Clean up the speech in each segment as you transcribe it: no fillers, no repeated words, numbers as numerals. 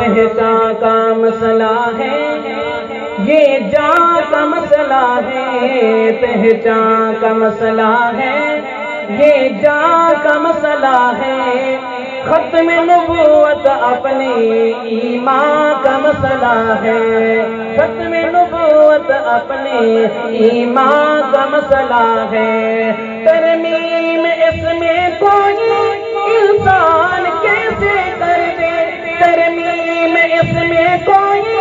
پہچان کا مسئلہ ہے، یہ جان کا مسئلہ ہے، پہچان کا مسئلہ ہے، یہ جان کا مسئلہ ہے، ختم نبوت اپنے ایمان کا مسئلہ ہے، ختم نبوت اپنے ایمان کا مسئلہ ہے، ترمیم اس میں کوئی انسان کیسے کر دے، ترمیم اس میں کوئی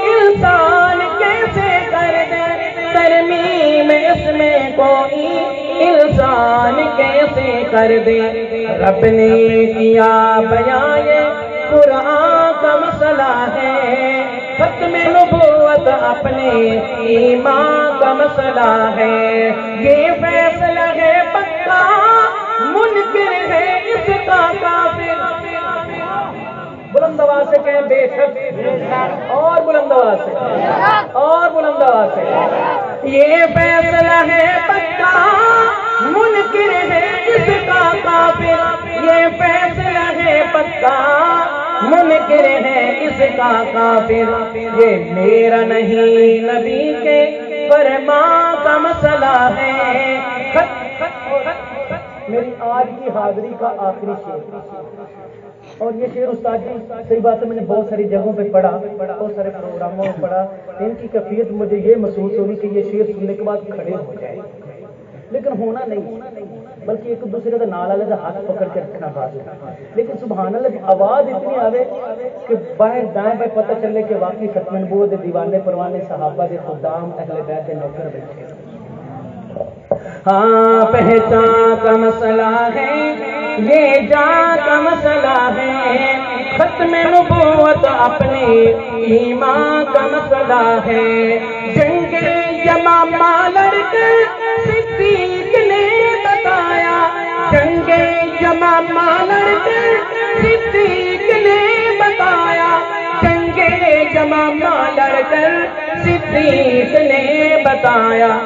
انسان کیسے کر دے، ترمیم اس میں کوئی انسان کیسے کر دے، رب نے کیا بیان قرآن کا مسئلہ ہے، ختم نبوت اپنے ایمان کا مسئلہ ہے، یہ فیصلہ ہے پکا، منکر ہے اس کا کافر، بلند آواز سے کہیں بے شک، اور بلند آواز سے، اور بلند آواز سے، یہ فیصلہ ہے پکا، منکر ہے اس کا کافر، یہ فیصلہ ہے پکا، منکر ہے اس کا کافر، یہ میرا نہیں نبی کے فرمان کا مسئلہ ہے، میری آج کی حاضری کا آخری شعر، اور یہ شعر استاد جی صحیح بات ہے، میں نے بہت ساری جگہوں پہ پڑھا، بہت سارے پروگراموں میں پڑھا، ان کی کیفیت مجھے یہ محسوس ہوئی کہ یہ شعر سننے کے بعد کھڑے ہو جائے، لیکن ہونا نہیں، بلکہ ایک دوسرے کا نال والے کا ہاتھ پکڑ کے رکھنا بات ہے، لیکن سبحان اللہ آواز اتنی آوے کہ بائیں دائیں پہ پتہ چلے کہ واقعی ختم نبوت دے دیوانے پروانے صحابہ دے خدام اہل بیت دے نوکر بیٹھے، ہاں پہچان کا مسئلہ ہے، یہ جان کا مسئلہ ہے، ختم نبوت اپنے ایمان کا مسئلہ ہے، جنگ یمامہ لڑ کر صدیق نے بتایا، جنگ یمامہ لڑ کر صدیق نے بتایا، جنگ یمامہ لڑ کر صدیق نے بتایا،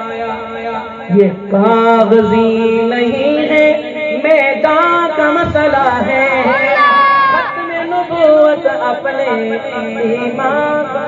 یہ کاغذی نہیں ہے میدان کا مسئلہ ہے، ختم نبوت اپنے ایمان کا